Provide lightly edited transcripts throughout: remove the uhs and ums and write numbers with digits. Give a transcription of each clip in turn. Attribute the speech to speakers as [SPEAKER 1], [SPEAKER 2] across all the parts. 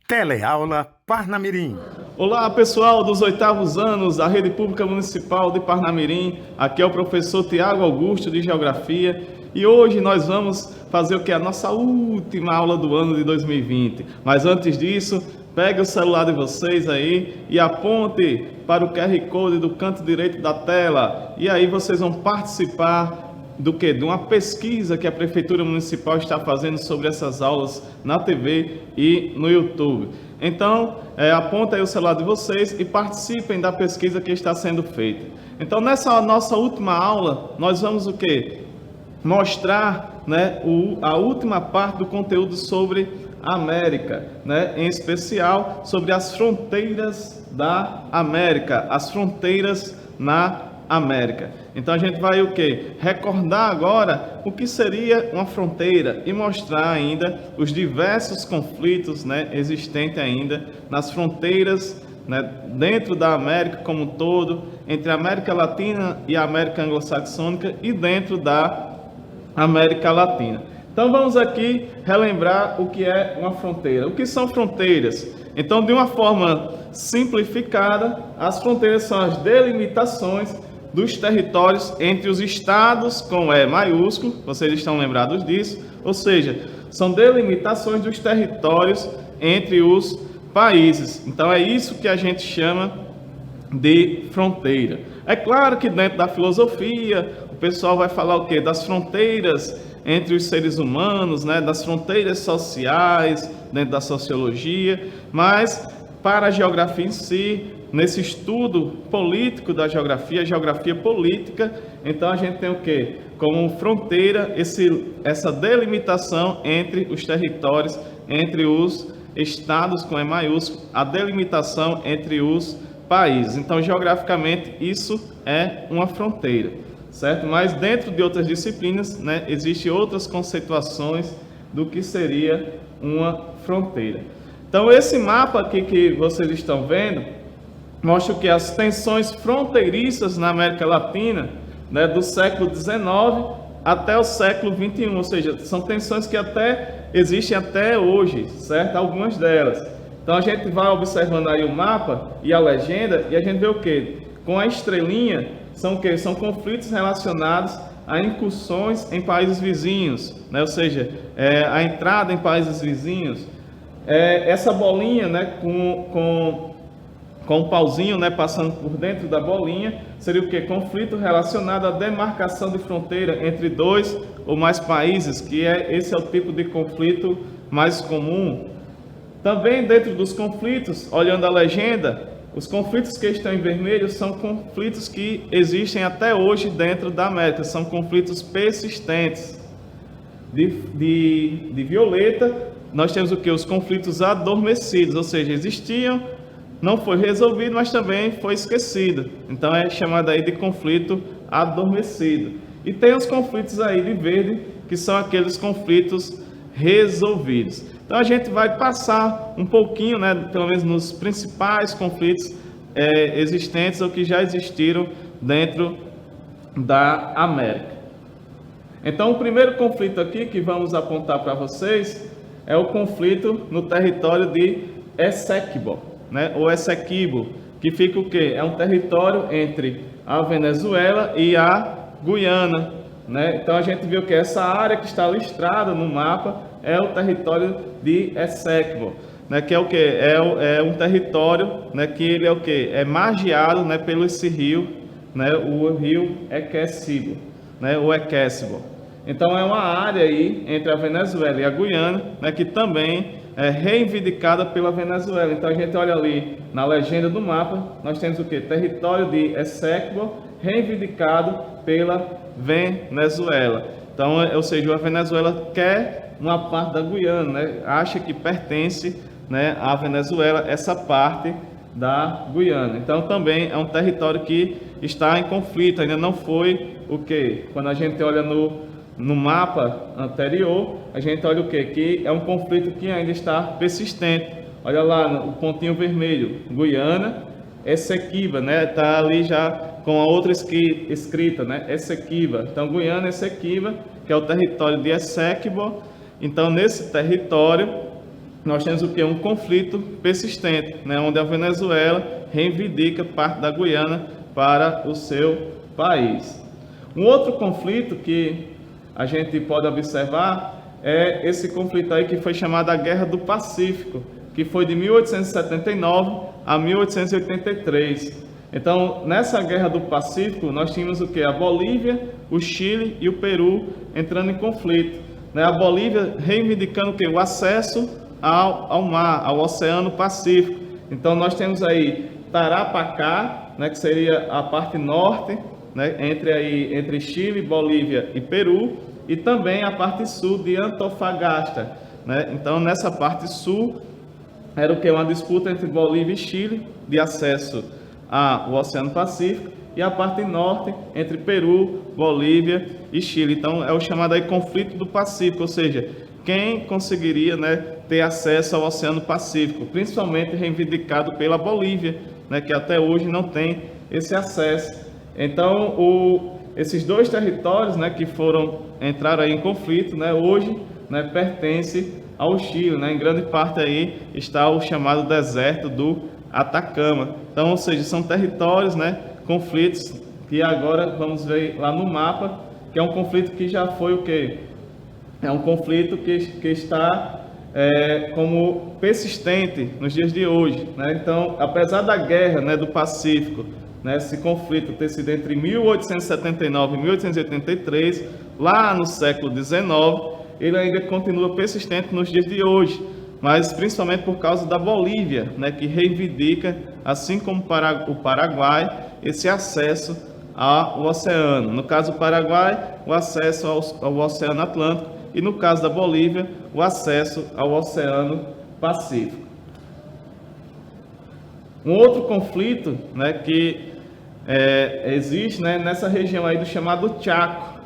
[SPEAKER 1] Teleaula Parnamirim.
[SPEAKER 2] Olá, pessoal dos 8º anos da Rede Pública Municipal de Parnamirim. Aqui é o professor Tiago Augusto de Geografia e hoje nós vamos fazer o que? A nossa última aula do ano de 2020. Mas antes disso, pegue o celular de vocês aí e aponte para o QR Code do canto direito da tela. E aí vocês vão participar do que? De uma pesquisa que a Prefeitura Municipal está fazendo sobre essas aulas na TV e no YouTube. Então, aponta aí o celular de vocês e participem da pesquisa que está sendo feita. Então, nessa nossa última aula, nós vamos o quê? Mostrar, né, a última parte do conteúdo sobre a América, né, em especial sobre as fronteiras da América, as fronteiras na América. Então a gente vai o quê? Recordar agora o que seria uma fronteira e mostrar ainda os diversos conflitos, né, existentes ainda nas fronteiras, né, dentro da América como um todo, entre a América Latina e a América Anglo-Saxônica e dentro da América Latina. Então vamos aqui relembrar o que é uma fronteira. O que são fronteiras? Então, de uma forma simplificada, as fronteiras são as delimitações dos territórios entre os estados com E maiúsculo, vocês estão lembrados disso, ou seja, são delimitações dos territórios entre os países. Então é isso que a gente chama de fronteira. É claro que dentro da filosofia, o pessoal vai falar o quê? Das fronteiras entre os seres humanos, né? Das fronteiras sociais, dentro da sociologia, mas para a geografia em si, nesse estudo político da geografia, geografia política, então a gente tem o quê? Como fronteira essa delimitação entre os territórios, entre os estados com E maiúsculo, a delimitação entre os países. Então, geograficamente, isso é uma fronteira, certo? Mas dentro de outras disciplinas, né, existem outras conceituações do que seria uma fronteira. Então, esse mapa aqui que vocês estão vendo mostra que as tensões fronteiriças na América Latina, né, do século XIX até o século XXI, ou seja, são tensões que existem até hoje, certo? Algumas delas. Então a gente vai observando aí o mapa e a legenda e a gente vê o quê? Com a estrelinha, são o quê? São conflitos relacionados a incursões em países vizinhos, né? Ou seja, a entrada em países vizinhos. Essa bolinha, né, com o pauzinho, né, passando por dentro da bolinha, seria o que? Conflito relacionado à demarcação de fronteira entre dois ou mais países, esse é o tipo de conflito mais comum. Também dentro dos conflitos, olhando a legenda, os conflitos que estão em vermelho são conflitos que existem até hoje dentro da América, são conflitos persistentes. De violeta, nós temos o que? Os conflitos adormecidos, ou seja, existiam, não foi resolvido, mas também foi esquecido. Então é chamado aí de conflito adormecido. E tem os conflitos aí de verde, que são aqueles conflitos resolvidos. Então a gente vai passar um pouquinho, né, pelo menos nos principais conflitos existentes ou que já existiram dentro da América. Então o primeiro conflito aqui que vamos apontar para vocês é o conflito no território de Essequibo, né, ou Essequibo, que fica o quê? É um território entre a Venezuela e a Guiana, né? Então a gente viu que essa área que está listrada no mapa é o território de Essequibo, né, que é o quê? É um território, né, que ele é o quê? É margeado, né, pelo esse rio, né, o rio Essequibo, né, o Essequibo. Então é uma área aí entre a Venezuela e a Guiana, né, que também é reivindicada pela Venezuela. Então a gente olha ali na legenda do mapa, nós temos o que? Território de Essequibo reivindicado pela Venezuela. Então, ou seja, a Venezuela quer uma parte da Guiana, né? Acha que pertence, né, à Venezuela essa parte da Guiana. Então também é um território que está em conflito, ainda não foi o que? Quando a gente olha no mapa anterior, a gente olha o quê? Que é um conflito que ainda está persistente. Olha lá o pontinho vermelho, Guiana, Essequiba, né? Está ali já com a outra escrita, né? Essequiba. Então, Guiana, Essequiba, que é o território de Essequibo. Então, nesse território, nós temos o que? Um conflito persistente, né? Onde a Venezuela reivindica parte da Guiana para o seu país. Um outro conflito que a gente pode observar é esse conflito aí que foi chamado a Guerra do Pacífico, que foi de 1879 a 1883. Então, nessa Guerra do Pacífico, nós tínhamos o que? A Bolívia, o Chile e o Peru entrando em conflito, né? A Bolívia reivindicando o que? O acesso ao mar, ao Oceano Pacífico. Então, nós temos aí Tarapacá, né, que seria a parte norte, né, entre Chile, Bolívia e Peru, e também a parte sul de Antofagasta, né? Então, nessa parte sul, era o que? Uma disputa entre Bolívia e Chile, de acesso ao Oceano Pacífico, e a parte norte, entre Peru, Bolívia e Chile. Então, é o chamado aí conflito do Pacífico, ou seja, quem conseguiria, né, ter acesso ao Oceano Pacífico, principalmente reivindicado pela Bolívia, né, que até hoje não tem esse acesso. Então, esses dois territórios, né, que entraram aí em conflito, né, hoje, né, pertence ao Chile, né, em grande parte aí está o chamado deserto do Atacama. Então, ou seja, são territórios, né, conflitos que agora vamos ver lá no mapa, que é um conflito que já foi o quê? É um conflito que está como persistente nos dias de hoje, né? Então, apesar da guerra, né, do Pacífico, né, esse conflito ter sido entre 1879 e 1883, lá no século XIX, ele ainda continua persistente nos dias de hoje, mas principalmente por causa da Bolívia, né, que reivindica, assim como o Paraguai, esse acesso ao oceano. No caso do Paraguai, o acesso ao Oceano Atlântico, e no caso da Bolívia, o acesso ao Oceano Pacífico. Um outro conflito, né, que existe, né, nessa região aí do chamado Chaco,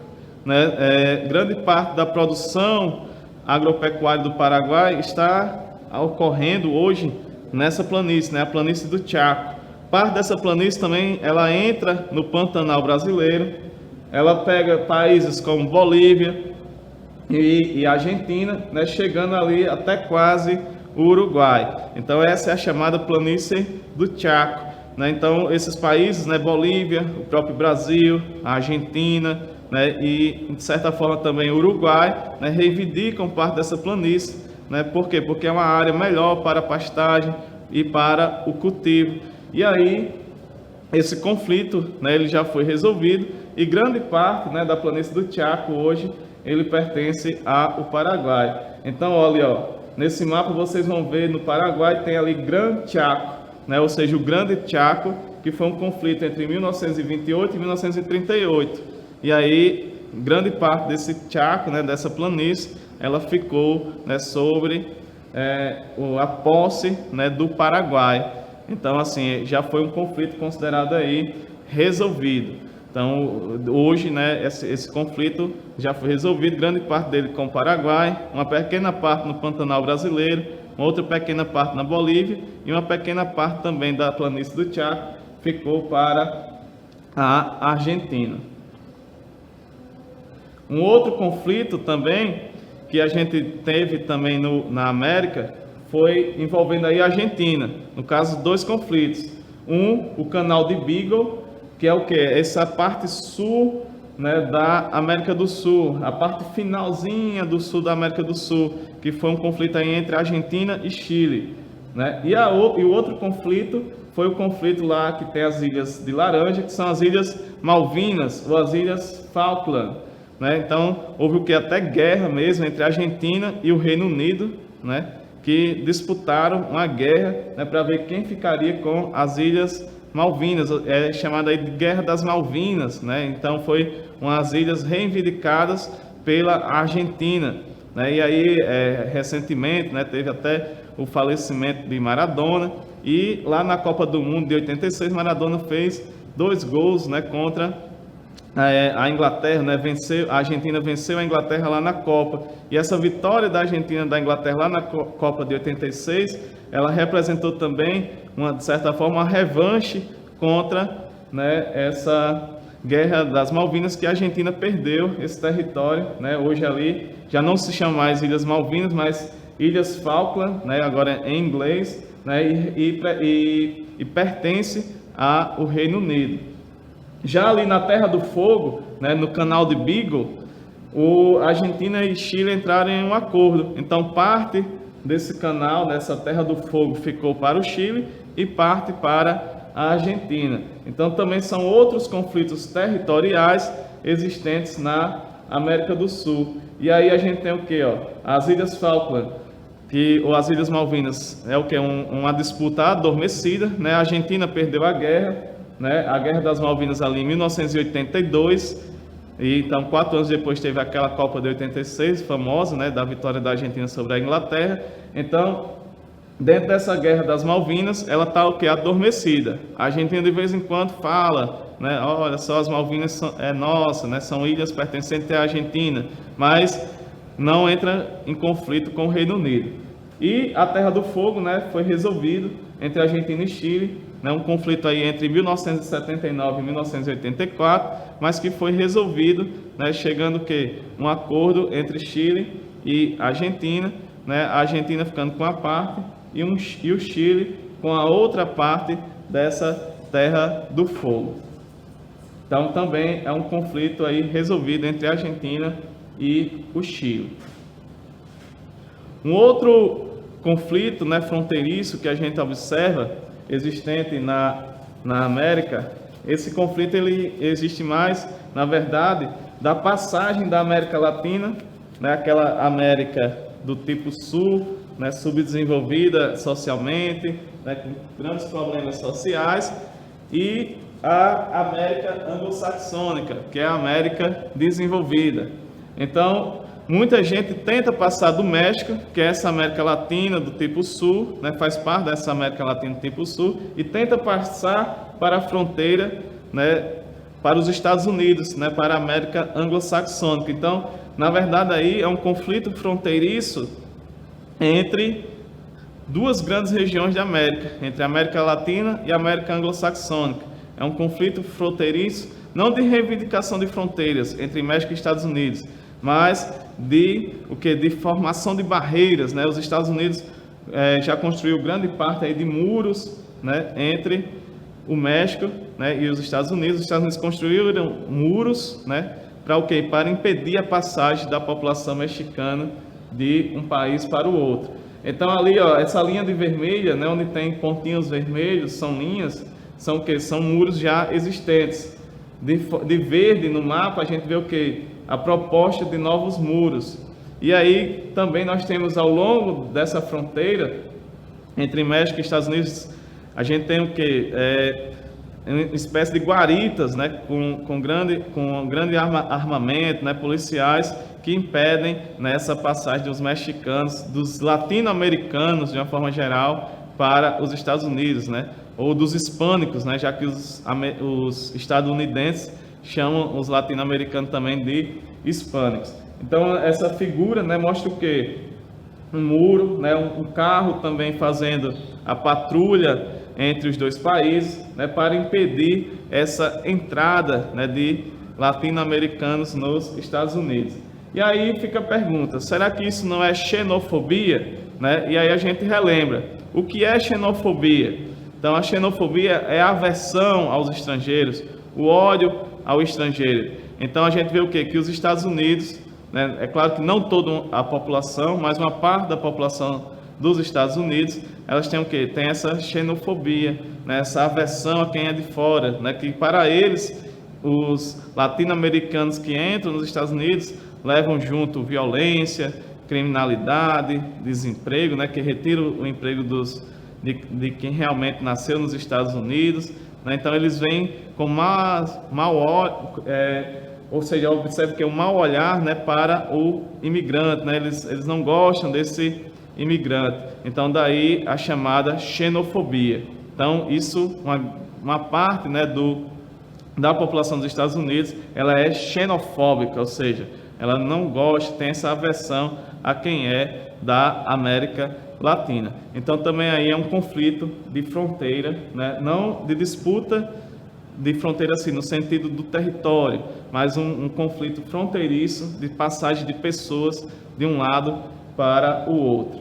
[SPEAKER 2] né, grande parte da produção agropecuária do Paraguai está ocorrendo hoje nessa planície, né, a planície do Chaco. Parte dessa planície também ela entra no Pantanal brasileiro, ela pega países como Bolívia e Argentina, né, chegando ali até quase o Uruguai. Então essa é a chamada planície do Chaco, né? Então esses países, né, Bolívia, o próprio Brasil, a Argentina, né, e de certa forma também o Uruguai, né, reivindicam parte dessa planície, né? Por quê? Porque é uma área melhor para a pastagem e para o cultivo. E aí esse conflito, né, ele já foi resolvido e grande parte, né, da planície do Chaco hoje ele pertence ao Paraguai. Então, olha, ó, nesse mapa vocês vão ver no Paraguai tem ali Gran Chaco, né? Ou seja, o Grande Chaco, que foi um conflito entre 1928 e 1938. E aí, grande parte desse Chaco, né, dessa planície, ela ficou, né, sobre a posse, né, do Paraguai. Então, assim, já foi um conflito considerado aí resolvido. Então, hoje, né, esse conflito já foi resolvido, grande parte dele com o Paraguai, uma pequena parte no Pantanal brasileiro, uma outra pequena parte na Bolívia e uma pequena parte também da planície do Chaco ficou para a Argentina. Um outro conflito também que a gente teve também na América foi envolvendo aí a Argentina. No caso, dois conflitos. O canal de Beagle, que é o que? Essa parte sul, né, da América do Sul, a parte finalzinha do sul da América do Sul, que foi um conflito aí entre Argentina e Chile, né? E o outro conflito foi o conflito lá que tem as Ilhas de Laranja, que são as Ilhas Malvinas ou as Ilhas Falkland, né? Então houve o que? Até guerra mesmo entre a Argentina e o Reino Unido, né, que disputaram uma guerra, né, para ver quem ficaria com as Ilhas Malvinas, é chamada aí de Guerra das Malvinas, né? Então foi umas ilhas reivindicadas pela Argentina, né? E aí recentemente, né, teve até o falecimento de Maradona e lá na Copa do Mundo de 86 Maradona fez 2 gols, né, contra a Inglaterra, né? A Argentina venceu a Inglaterra lá na Copa, e essa vitória da Argentina da Inglaterra lá na Copa de 86, ela representou também, de certa forma, uma revanche contra, né, essa Guerra das Malvinas, que a Argentina perdeu esse território, né? Hoje ali já não se chama mais Ilhas Malvinas, mas Ilhas Falkland, né, agora em inglês, né, e pertence ao Reino Unido. Já ali na Terra do Fogo, né, no canal de Beagle, a Argentina e Chile entraram em um acordo. Então parte desse canal, dessa Terra do Fogo, ficou para o Chile e parte para a Argentina. Então também são outros conflitos territoriais existentes na América do Sul. E aí a gente tem o que? As Ilhas Falkland, ou as Ilhas Malvinas, é o que? Uma disputa adormecida, né? A Argentina perdeu a guerra, né? A Guerra das Malvinas ali em 1982, e então 4 anos depois teve aquela Copa de 86, famosa, né? Da vitória da Argentina sobre a Inglaterra. Então, dentro dessa Guerra das Malvinas, ela está o que? Adormecida. A Argentina de vez em quando fala, né? Olha só, as Malvinas é nossa, né? São ilhas pertencentes à Argentina, mas não entra em conflito com o Reino Unido. E a Terra do Fogo, né, foi resolvido entre Argentina e Chile, né, um conflito aí entre 1979 e 1984, mas que foi resolvido, né, chegando que um acordo entre Chile e Argentina, né, a Argentina ficando com a parte e o Chile com a outra parte dessa Terra do Fogo. Então também é um conflito aí resolvido entre a Argentina e o Chile. Um outro conflito, né, fronteiriço que a gente observa existente na América, esse conflito ele existe mais, na verdade, da passagem da América Latina, né, aquela América do tipo Sul, né, subdesenvolvida socialmente, né, com grandes problemas sociais, e a América anglo-saxônica, que é a América desenvolvida. Então, muita gente tenta passar do México, que é essa América Latina do tipo Sul, né, faz parte dessa América Latina do tipo Sul, e tenta passar para a fronteira, né, para os Estados Unidos, né, para a América anglo-saxônica. Então, na verdade, aí é um conflito fronteiriço entre duas grandes regiões da América, entre a América Latina e a América anglo-saxônica. É um conflito fronteiriço, não de reivindicação de fronteiras entre México e Estados Unidos, mas de formação de barreiras, né? Os Estados Unidos já construiu grande parte aí de muros, né, entre o México, né, e os Estados Unidos. Os Estados Unidos construíram muros, né, para o quê? Para impedir a passagem da população mexicana de um país para o outro. Então ali, essa linha de vermelha, né, onde tem pontinhos vermelhos, são linhas, são o quê? São muros já existentes. De verde no mapa a gente vê o quê? A proposta de novos muros. E aí também nós temos ao longo dessa fronteira entre México e Estados Unidos, a gente tem o quê? Uma espécie de guaritas, né, com grande armamento, né, policiais que impedem nessa passagem dos mexicanos, dos latino-americanos de uma forma geral para os Estados Unidos, né, ou dos hispânicos, né, já que os estadunidenses chamam os latino-americanos também de hispânicos. Então essa figura, né, mostra o quê? Um muro, né, um carro também fazendo a patrulha entre os dois países, né, para impedir essa entrada, né, de latino-americanos nos Estados Unidos. E aí fica a pergunta, será que isso não é xenofobia? Né? E aí a gente relembra, o que é xenofobia? Então a xenofobia é a aversão aos estrangeiros, o ódio ao estrangeiro. Então a gente vê o quê? Que os Estados Unidos, né, é claro que não toda a população, mas uma parte da população dos Estados Unidos, elas têm o quê? Tem essa xenofobia, né, essa aversão a quem é de fora, né, que para eles, os latino-americanos que entram nos Estados Unidos, levam junto violência, criminalidade, desemprego, né, que retira o emprego de quem realmente nasceu nos Estados Unidos, né? Então eles vêm com ou seja, observe que é um mau olhar, né, para o imigrante, né? Eles não gostam desse imigrante. Então daí a chamada xenofobia. Então isso, uma parte, né, da população dos Estados Unidos, ela é xenofóbica, ou seja, ela não gosta, tem essa aversão a quem é da América Latina. Então também aí é um conflito de fronteira, né? Não de disputa de fronteira assim, no sentido do território, mas um conflito fronteiriço de passagem de pessoas de um lado para o outro.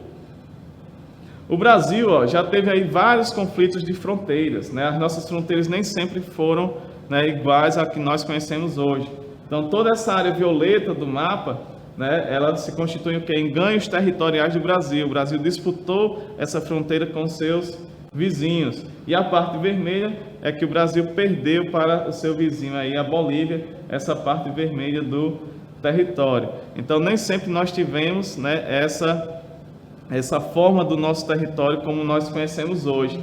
[SPEAKER 2] O Brasil, ó, já teve aí vários conflitos de fronteiras, né? As nossas fronteiras nem sempre foram, né, iguais a que nós conhecemos hoje. Então, toda essa área violeta do mapa, né, ela se constitui o quê? Em ganhos territoriais do Brasil. O Brasil disputou essa fronteira com seus vizinhos. E a parte vermelha é que o Brasil perdeu para o seu vizinho aí, a Bolívia, essa parte vermelha do território. Então, nem sempre nós tivemos, né, essa forma do nosso território como nós conhecemos hoje.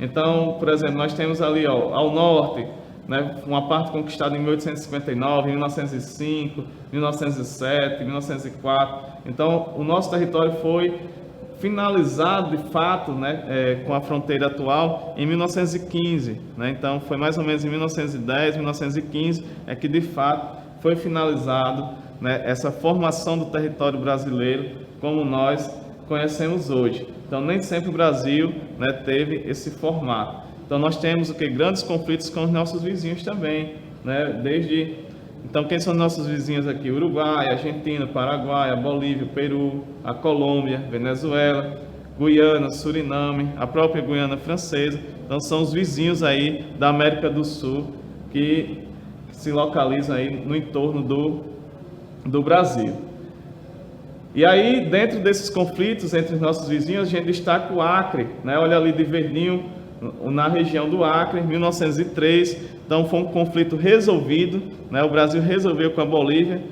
[SPEAKER 2] Então, por exemplo, nós temos ali, ó, ao norte, né, uma parte conquistada em 1859, 1905, 1907, 1904. Então, o nosso território foi finalizado, de fato, né, com a fronteira atual em 1915. Né? Então, foi mais ou menos em 1910, 1915, é que, de fato, foi finalizado, né, essa formação do território brasileiro como nós conhecemos hoje. Então, nem sempre o Brasil, né, teve esse formato. Então, nós temos o que? Grandes conflitos com os nossos vizinhos também, né? Então, quem são nossos vizinhos aqui? Uruguai, Argentina, Paraguai, a Bolívia, o Peru, a Colômbia, Venezuela, Guiana, Suriname, a própria Guiana Francesa. Então, são os vizinhos aí da América do Sul que se localizam aí no entorno do Brasil. E aí, dentro desses conflitos entre os nossos vizinhos, a gente destaca o Acre, né? Olha ali de verdinho, na região do Acre, em 1903. Então, foi um conflito resolvido, né? O Brasil resolveu com a Bolívia,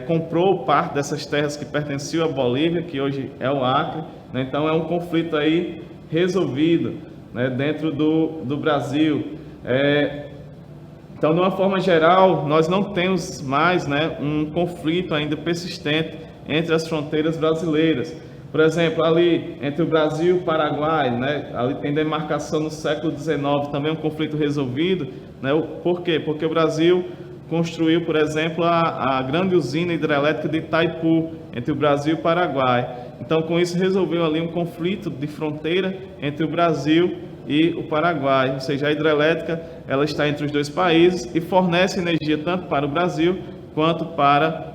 [SPEAKER 2] comprou parte dessas terras que pertenciam à Bolívia, que hoje é o Acre, né? Então, é um conflito aí resolvido, né, dentro do Brasil. Então, de uma forma geral, nós não temos mais, né, um conflito ainda persistente entre as fronteiras brasileiras. Por exemplo, ali entre o Brasil e o Paraguai, né, ali tem demarcação no século XIX, também um conflito resolvido, né? Por quê? Porque o Brasil construiu, por exemplo, a grande usina hidrelétrica de Itaipu, entre o Brasil e o Paraguai. Então, com isso, resolveu ali um conflito de fronteira entre o Brasil e o Paraguai. Ou seja, a hidrelétrica, ela está entre os dois países e fornece energia tanto para o Brasil quanto para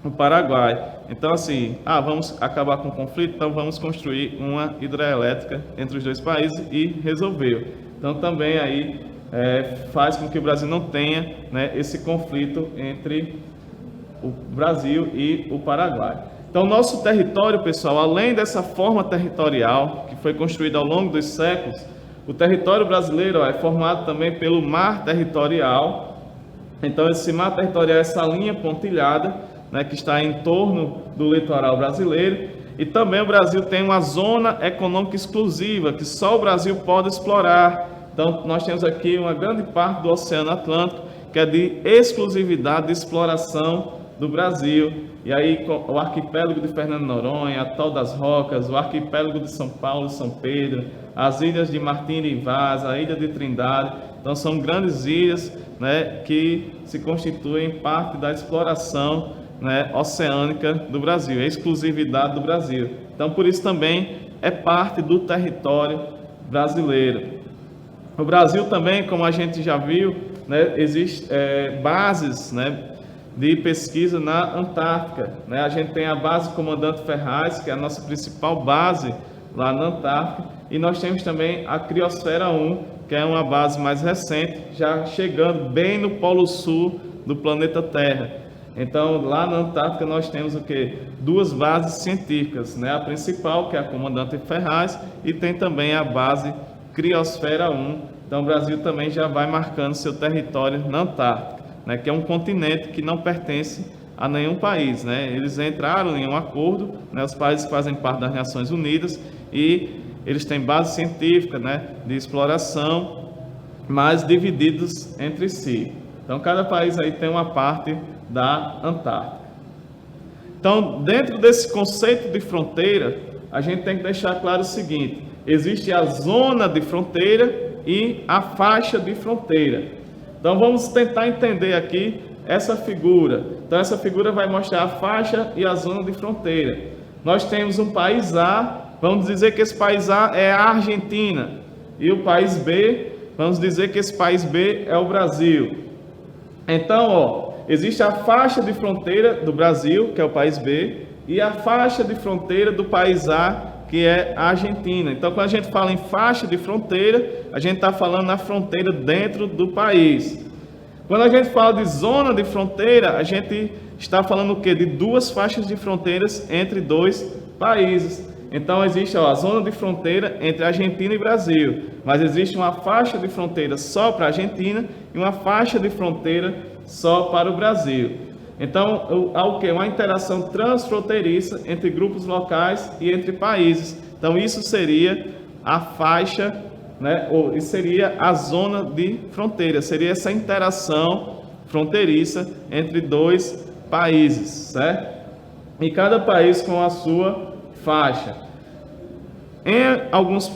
[SPEAKER 2] o Paraguai. Então, assim, vamos acabar com o conflito, então vamos construir uma hidrelétrica entre os dois países, e resolveu. Então, também aí faz com que o Brasil não tenha, né, esse conflito entre o Brasil e o Paraguai. Então, nosso território, pessoal, além dessa forma territorial que foi construída ao longo dos séculos, o território brasileiro é formado também pelo mar territorial. Então, esse mar territorial é essa linha pontilhada, né, que está em torno do litoral brasileiro. E também o Brasil tem uma zona econômica exclusiva, que só o Brasil pode explorar. Então, nós temos aqui uma grande parte do Oceano Atlântico, que é de exclusividade de exploração do Brasil. E aí, o arquipélago de Fernando de Noronha, Atol das Rocas, o arquipélago de São Paulo e São Pedro, as ilhas de Martim e Vaz, a ilha de Trindade. Então, são grandes ilhas, né, que se constituem parte da exploração, né, oceânica do Brasil, é exclusividade do Brasil. Então, por isso também é parte do território brasileiro. O Brasil também, como a gente já viu, né, existe bases, né, de pesquisa na Antártica. Né? A gente tem a base Comandante Ferraz, que é a nossa principal base lá na Antártica, e nós temos também a Criosfera 1, que é uma base mais recente, já chegando bem no Polo Sul do planeta Terra. Então, lá na Antártica nós temos o quê? Duas bases científicas, né? A principal, que é a Comandante Ferraz, e tem também a base Criosfera 1. Então, o Brasil também já vai marcando seu território na Antártica, né? Que é um continente que não pertence a nenhum país, né? Eles entraram em um acordo, né? Os países que fazem parte das Nações Unidas, e eles têm base científica, né, de exploração, mas divididos entre si. Então, cada país aí tem uma parte da Antártica. Então, dentro desse conceito de fronteira, a gente tem que deixar claro o seguinte: existe a zona de fronteira e a faixa de fronteira. Então, vamos tentar entender aqui essa figura. Então, essa figura vai mostrar a faixa e a zona de fronteira. Nós temos um país A, vamos dizer que esse país A é a Argentina, e o país B, vamos dizer que esse país B é o Brasil. Então, existe a faixa de fronteira do Brasil, que é o país B, e a faixa de fronteira do país A, que é a Argentina. Então, quando a gente fala em faixa de fronteira, a gente está falando na fronteira dentro do país. Quando a gente fala de zona de fronteira, a gente está falando o quê? De duas faixas de fronteiras entre dois países. Então, existe a zona de fronteira entre Argentina e Brasil, mas existe uma faixa de fronteira só para a Argentina e uma faixa de fronteira só para o Brasil. Então, há o quê? Uma interação transfronteiriça entre grupos locais e entre países. Então, isso seria a faixa, né? Ou seria a zona de fronteira, seria essa interação fronteiriça entre dois países, certo? E cada país com a sua faixa.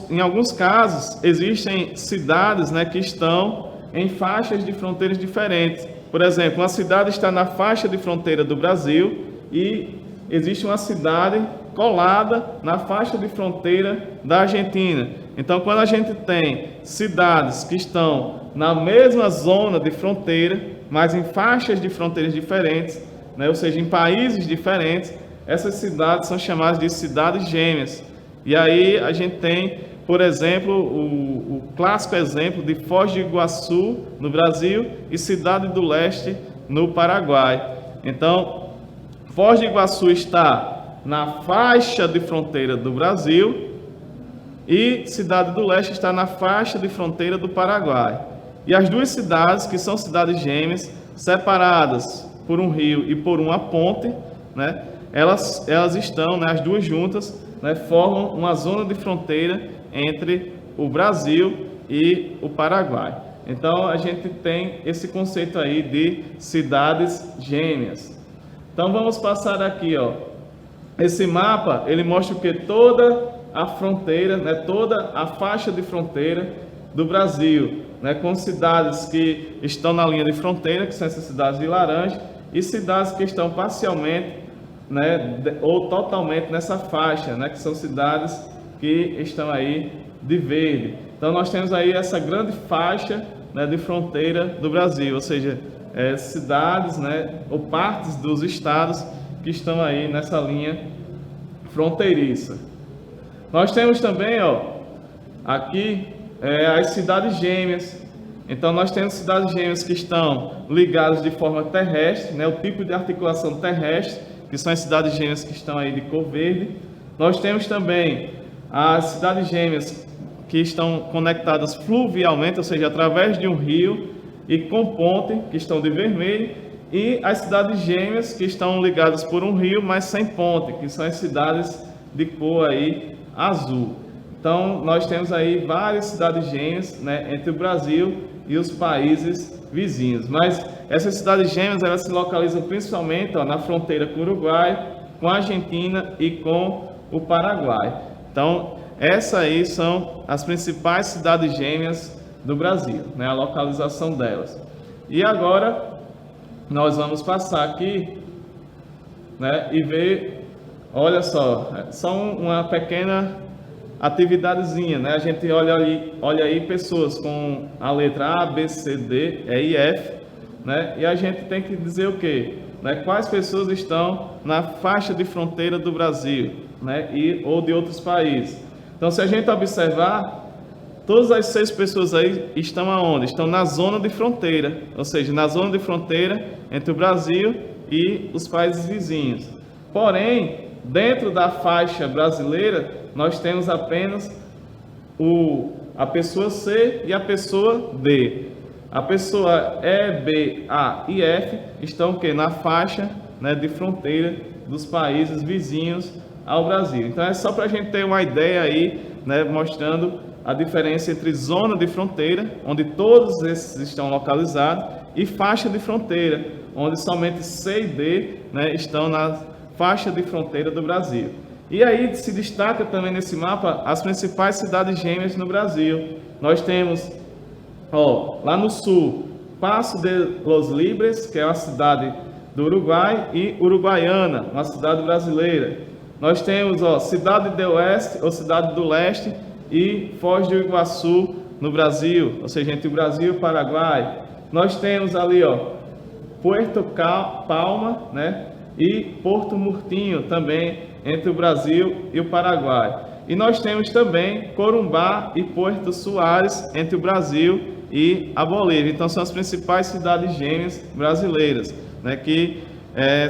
[SPEAKER 2] Em alguns casos, existem cidades, né, que estão em faixas de fronteiras diferentes. Por exemplo, uma cidade está na faixa de fronteira do Brasil e existe uma cidade colada na faixa de fronteira da Argentina. Então, quando a gente tem cidades que estão na mesma zona de fronteira, mas em faixas de fronteiras diferentes, né, ou seja, em países diferentes, essas cidades são chamadas de cidades gêmeas. E aí a gente tem, por exemplo, o clássico exemplo de Foz do Iguaçu, no Brasil, e Cidade do Leste, no Paraguai. Então, Foz do Iguaçu está na faixa de fronteira do Brasil e Cidade do Leste está na faixa de fronteira do Paraguai. E as duas cidades, que são cidades gêmeas, separadas por um rio e por uma ponte, né, elas estão, né, as duas juntas, né, formam uma zona de fronteira entre o Brasil e o Paraguai. Então, a gente tem esse conceito aí de cidades gêmeas. Então, vamos passar aqui, ó. Esse mapa, ele mostra o que? Toda a fronteira, né, toda a faixa de fronteira do Brasil, né, com cidades que estão na linha de fronteira, que são essas cidades de laranja, e cidades que estão parcialmente, né, ou totalmente nessa faixa, né, que são cidades que estão aí de verde. Então, nós temos aí essa grande faixa, né, de fronteira do Brasil, ou seja, cidades, né, ou partes dos estados que estão aí nessa linha fronteiriça. Nós temos também, ó, aqui as cidades gêmeas. Então, nós temos cidades gêmeas que estão ligadas de forma terrestre, né, o tipo de articulação terrestre, que são as cidades gêmeas que estão aí de cor verde. Nós temos também as cidades gêmeas que estão conectadas fluvialmente, ou seja, através de um rio e com ponte, que estão de vermelho, e as cidades gêmeas que estão ligadas por um rio, mas sem ponte, que são as cidades de cor aí azul. Então, nós temos aí várias cidades gêmeas, né, entre o Brasil e os países vizinhos. Mas essas cidades gêmeas, elas se localizam principalmente, ó, na fronteira com o Uruguai, com a Argentina e com o Paraguai. Então, essas aí são as principais cidades gêmeas do Brasil, né, a localização delas. E agora, nós vamos passar aqui, né, e ver, olha só, uma pequena atividadezinha, né? A gente olha aí pessoas com a letra A, B, C, D, E e F, né? E a gente tem que dizer o quê? Né? Quais pessoas estão na faixa de fronteira do Brasil, né? Ou de outros países. Então, se a gente observar, todas as 6 pessoas aí estão aonde? Estão na zona de fronteira, ou seja, na zona de fronteira entre o Brasil e os países vizinhos. Porém, dentro da faixa brasileira, nós temos apenas a pessoa C e a pessoa D. A pessoa E, B, A e F estão o quê? Na faixa, né, de fronteira dos países vizinhos ao Brasil. Então, é só para a gente ter uma ideia aí, né, mostrando a diferença entre zona de fronteira, onde todos esses estão localizados, e faixa de fronteira, onde somente C e D, né, estão na faixa de fronteira do Brasil. E aí se destaca também nesse mapa as principais cidades gêmeas no Brasil. Nós temos, ó, lá no sul, Passo de los Libres, que é uma cidade do Uruguai, e Uruguaiana, uma cidade brasileira. Nós temos, ó, Cidade do Oeste ou Cidade do Leste e Foz do Iguaçu no Brasil, ou seja, entre o Brasil e o Paraguai. Nós temos ali, ó, Puerto Palma, né, e Porto Murtinho também entre o Brasil e o Paraguai. E nós temos também Corumbá e Porto Soares entre o Brasil e a Bolívia. Então são as principais cidades gêmeas brasileiras, né, que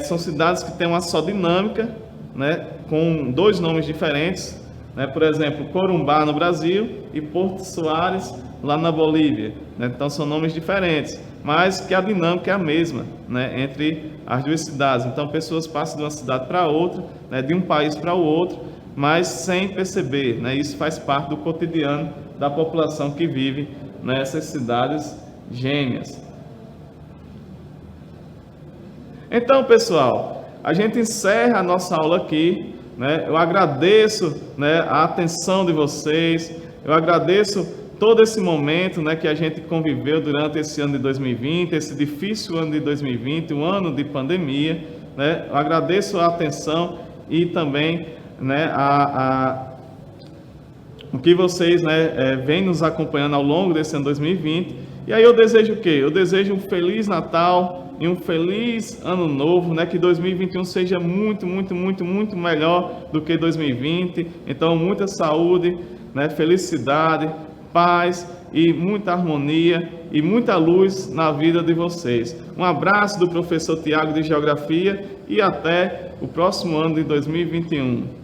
[SPEAKER 2] são cidades que têm uma só dinâmica, né, com dois nomes diferentes, né, por exemplo, Corumbá no Brasil e Porto Soares lá na Bolívia, né? Então são nomes diferentes, mas que a dinâmica é a mesma, né, entre as duas cidades. Então pessoas passam de uma cidade para outra, né, de um país para o outro, mas sem perceber, né? Isso faz parte do cotidiano da população que vive nessas cidades gêmeas. Então, pessoal, a gente encerra a nossa aula aqui, né? Eu agradeço, né, a atenção de vocês, eu agradeço todo esse momento, né, que a gente conviveu durante esse ano de 2020, esse difícil ano de 2020, um ano de pandemia, né? Eu agradeço a atenção e também, né, o que vocês, né, vêm nos acompanhando ao longo desse ano 2020. E aí eu desejo o quê? Eu desejo um Feliz Natal e um Feliz Ano Novo, né, que 2021 seja muito, muito, muito, muito melhor do que 2020. Então, muita saúde, né, felicidade, paz e muita harmonia e muita luz na vida de vocês. Um abraço do professor Tiago de Geografia e até o próximo ano de 2021.